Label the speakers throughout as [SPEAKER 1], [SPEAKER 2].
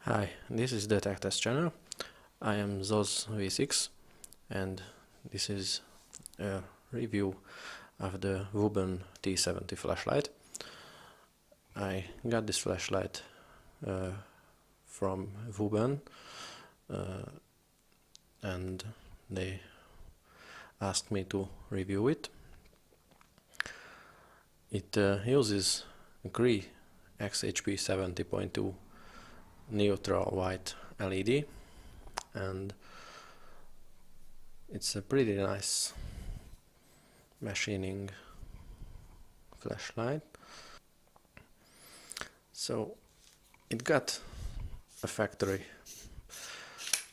[SPEAKER 1] Hi, this is the Tech Test channel. I am Zoz V6 and this is a review of the Wuben T70 flashlight. I got this flashlight from Wuben and they asked me to review it. It uses Cree XHP 70.2 neutral white LED and it's a pretty nice machining flashlight. So it got a factory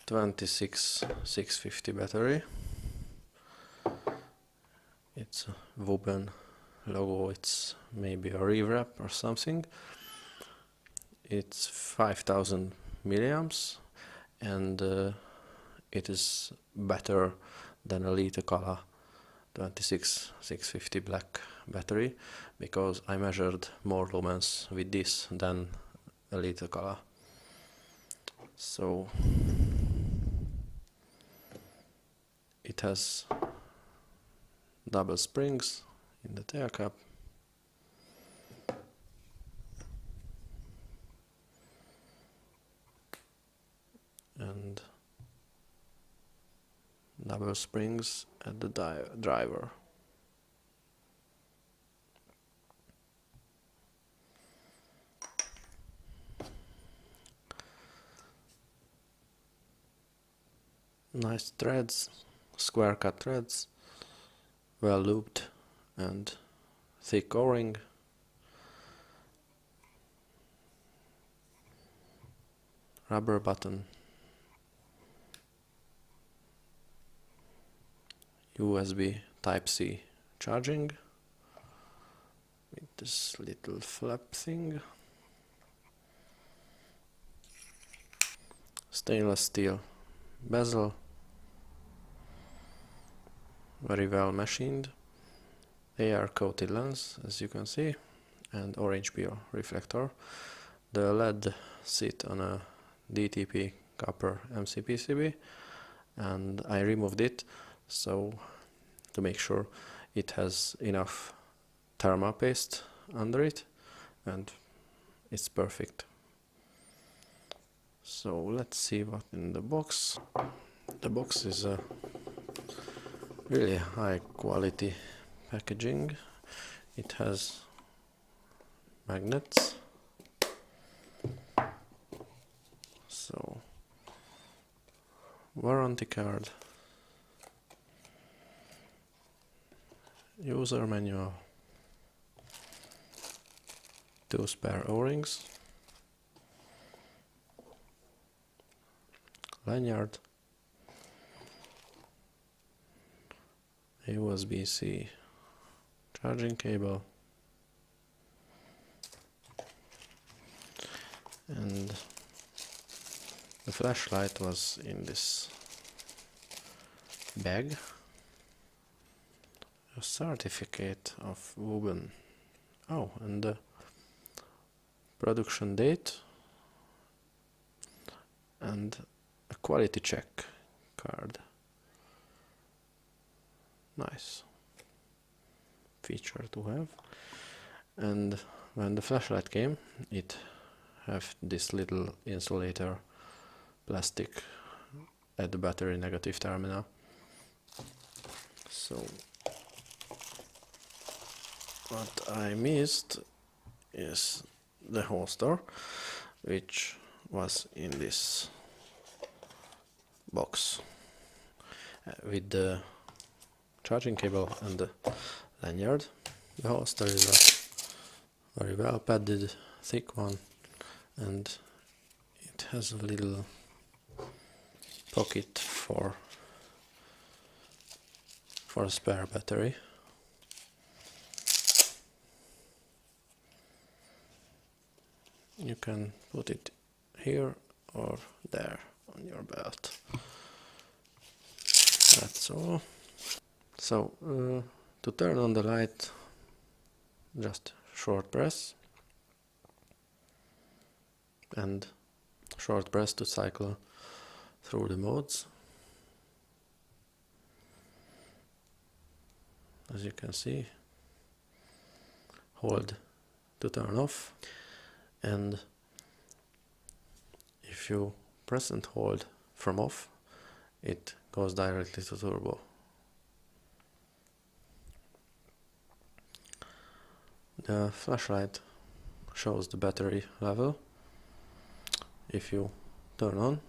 [SPEAKER 1] 26650 battery. It's a Wuben logo, it's maybe a rewrap or something. It's 5000 milliamps and it is better than a Litokala 26650 black battery because I measured more lumens with this than a Litokala. So it has double springs in the tail cap. And double springs at the driver. Nice threads, square cut threads, well looped and thick o-ring. Rubber button. USB Type-C charging with this little flap thing. Stainless steel bezel, very well machined. AR coated lens, as you can see, and orange peel reflector. The LED sit on a DTP copper MCPCB and I removed it so to make sure it has enough thermal paste under it, and it's perfect. So let's see what in the box. The box is a really high quality packaging. It has magnets, so warranty card, user manual, 2 spare O-rings, lanyard, a USB-C charging cable, and the flashlight was in this bag. A certificate of Wuben. Oh, and the production date and a quality check card. Nice feature to have. And when the flashlight came, it have this little insulator plastic at the battery negative terminal. So what I missed is the holster, which was in this box with the charging cable and the lanyard. The holster is a very well padded, thick one, and it has a little pocket for a spare battery. You can put it here or there on your belt. That's all. So to turn on the light, just short press and short press to cycle through the modes. As you can see, hold to turn off, and if you press and hold from off, it goes directly to turbo. The flashlight shows the battery level. If you turn on,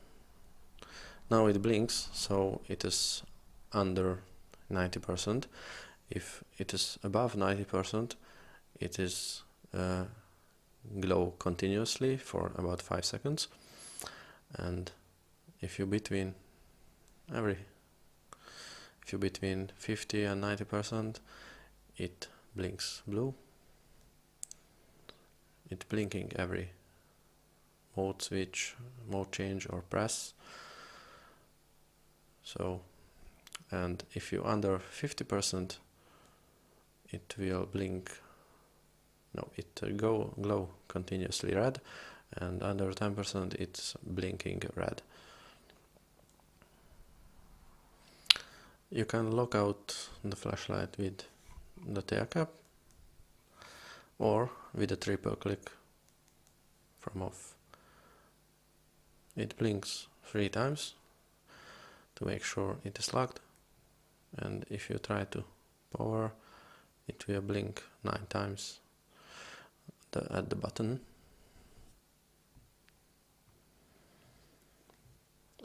[SPEAKER 1] now it blinks, so it is under 90%. If it is above 90%, it is glow continuously for about 5 seconds, and if you between 50 and 90%, it blinks blue. It's blinking every mode switch, mode change or press. So, and if you under 50%, it will blink. No, it glow continuously red, and under 10% it's blinking red. You can lock out the flashlight with the tail cap or with a triple click from off. It blinks 3 times to make sure it is locked, and if you try to power, it will blink 9 times at the button.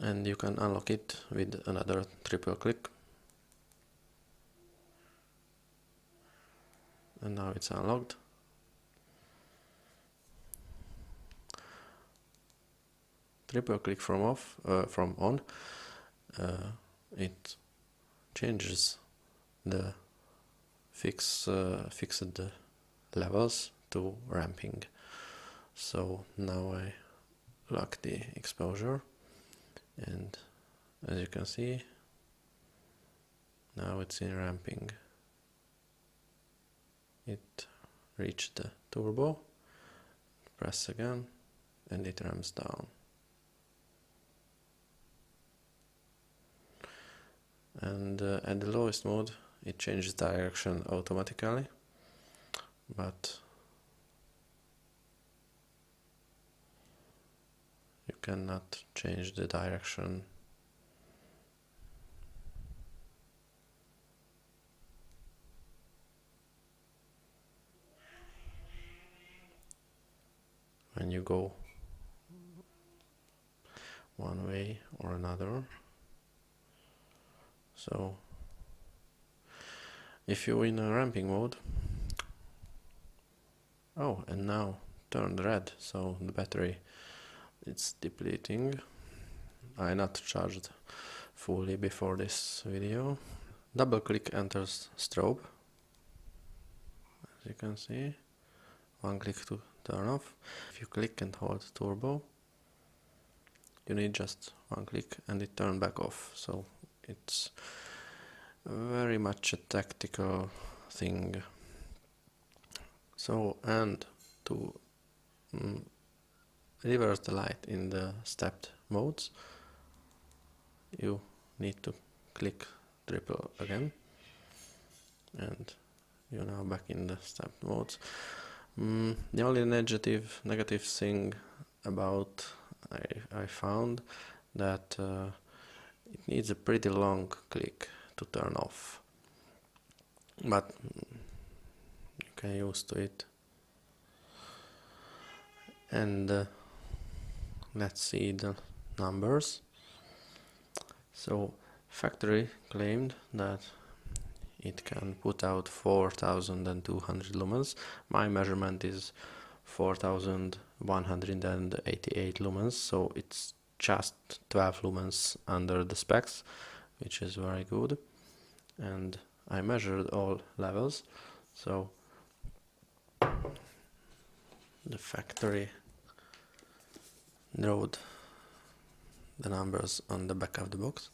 [SPEAKER 1] And you can unlock it with another triple click. And now it's unlocked. Triple click from on, it changes the fixed levels to ramping. So now I lock the exposure, and as you can see, now it's in ramping. It reached the turbo, press again, and it ramps down. And at the lowest mode, it changes direction automatically, but you cannot change the direction. When you go one way or another. So if you're in a ramping mode, oh, and now turned red, so the battery it's depleting. I not charged fully before this video. Double click enters strobe, as you can see. One click to turn off. If you click and hold turbo, you need just one click and it turns back off. So it's very much a tactical thing. So, and to reverse the light in the stepped modes, you need to click triple again, and you're now back in the stepped modes. The only negative thing about I found that it needs a pretty long click to turn off, but you can use to it. And let's see the numbers. So factory claimed that it can put out 4200 lumens. My measurement is 4188 lumens, so it's just 12 lumens under the specs, which is very good. And I measured all levels, so the factory wrote the numbers on the back of the box,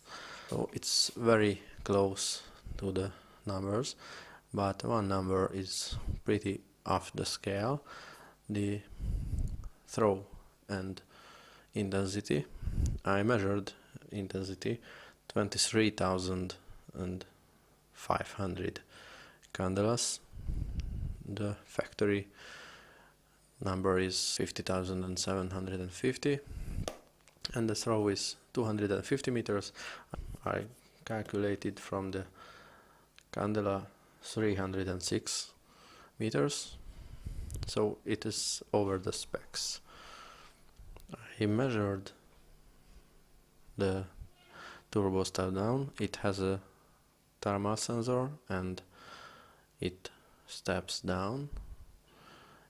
[SPEAKER 1] so it's very close to the numbers, but one number is pretty off the scale. The throw and intensity. I measured intensity 23,500 candelas. The factory number is 50,750 and the throw is 250 meters. I calculated from the candela 306 meters, so it is over the specs. He measured the turbo step down. It has a thermal sensor and it steps down.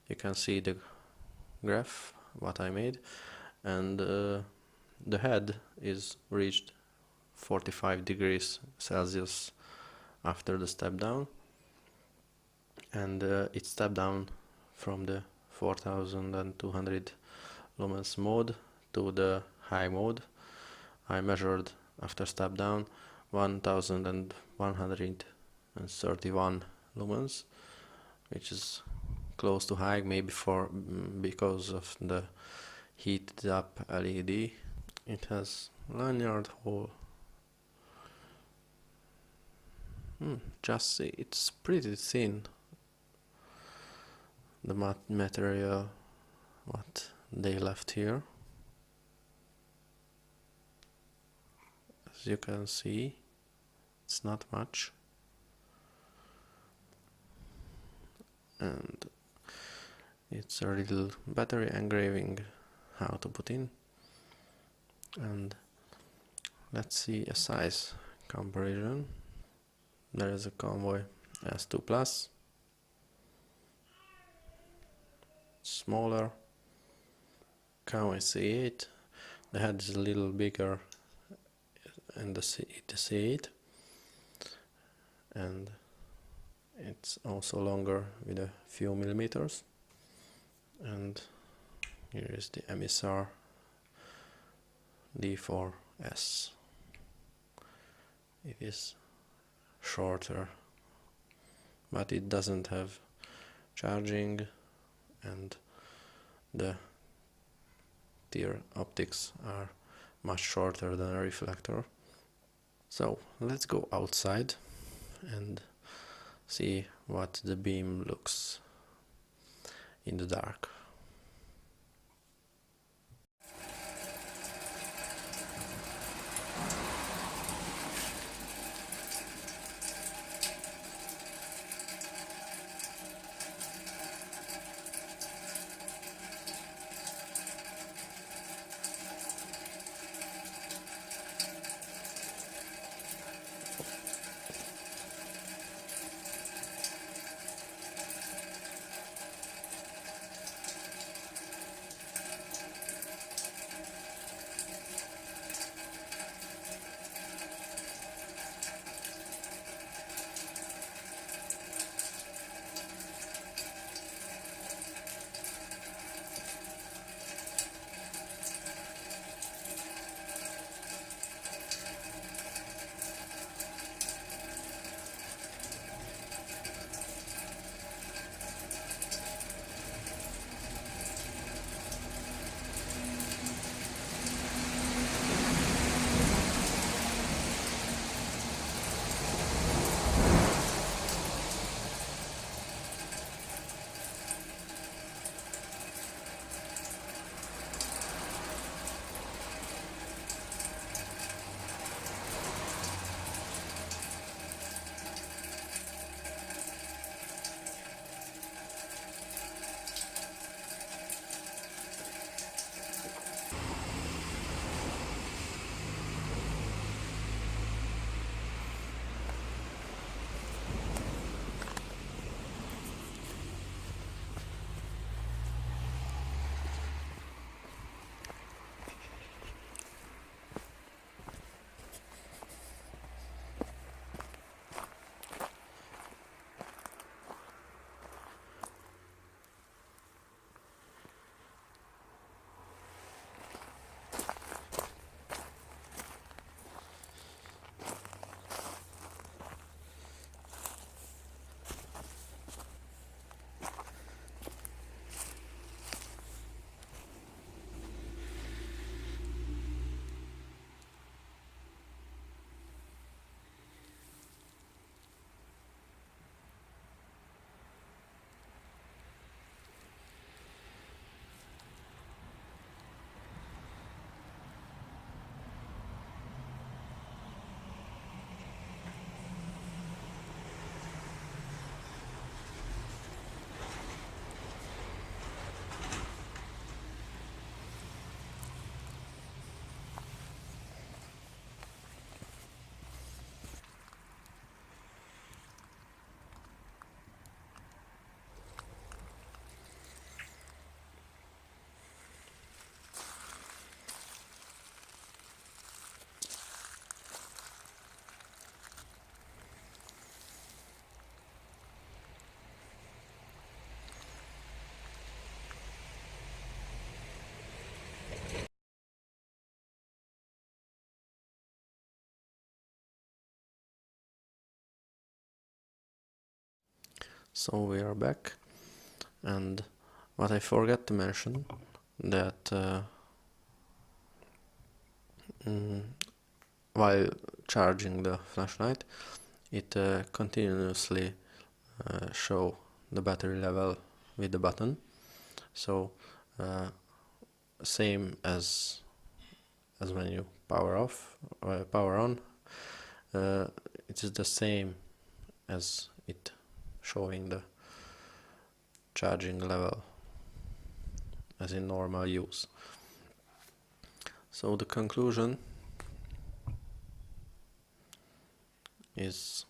[SPEAKER 1] You can see the graph what I made, and the head is reached 45 degrees Celsius after the step down, and it stepped down from the 4200 lumens mode to the high mode. I measured after step down 1131 lumens, which is close to high, maybe because of the heated up LED. It has lanyard hole. Just see, it's pretty thin, the material what they left here. As you can see, it's not much, and it's a little battery engraving how to put in. And let's see a size comparison. There is a Convoy S2 Plus, smaller. Convoy C8, the head is a little bigger in the C8, and it's also longer with a few millimeters. And here is the Emissar D4S. It is shorter, but it doesn't have charging, and the tear optics are much shorter than a reflector. So let's go outside and see what the beam looks in the dark. So we are back, and what I forgot to mention, that while charging the flashlight, it continuously show the battery level with the button. So same as when you power off or power on, it is the same as it showing the charging level as in normal use. So the conclusion is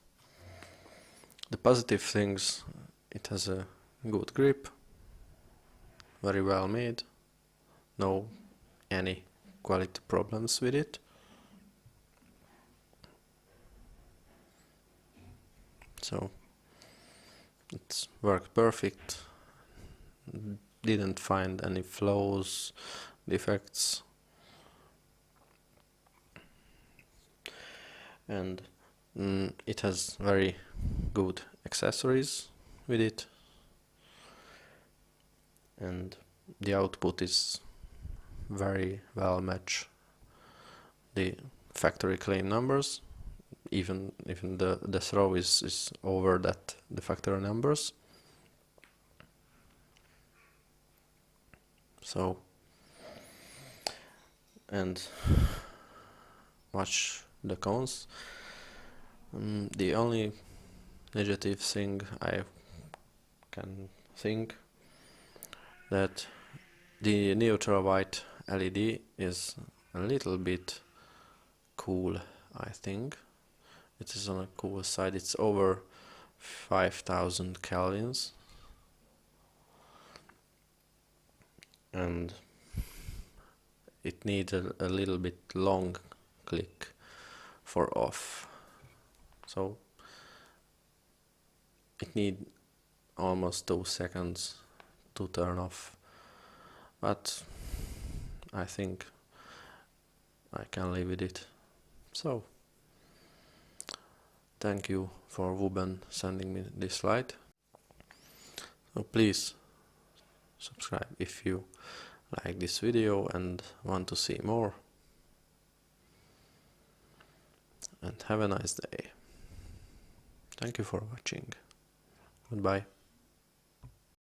[SPEAKER 1] the positive things: it has a good grip, very well made, no any quality problems with it. So it's worked perfect, didn't find any flaws, defects, and it has very good accessories with it, and the output is very well match the factory claim numbers, even the throw is over that the factory numbers. So, and watch the cons. The only negative thing I can think, that the neutral white LED is a little bit cool, I think. It is on a cool side. It's over 5000 kelvins, and it needs a little bit long click for off. So it needs almost 2 seconds to turn off, but I think I can live with it. So thank you for Wuben sending me this light. So please subscribe if you like this video and want to see more. And have a nice day. Thank you for watching. Goodbye.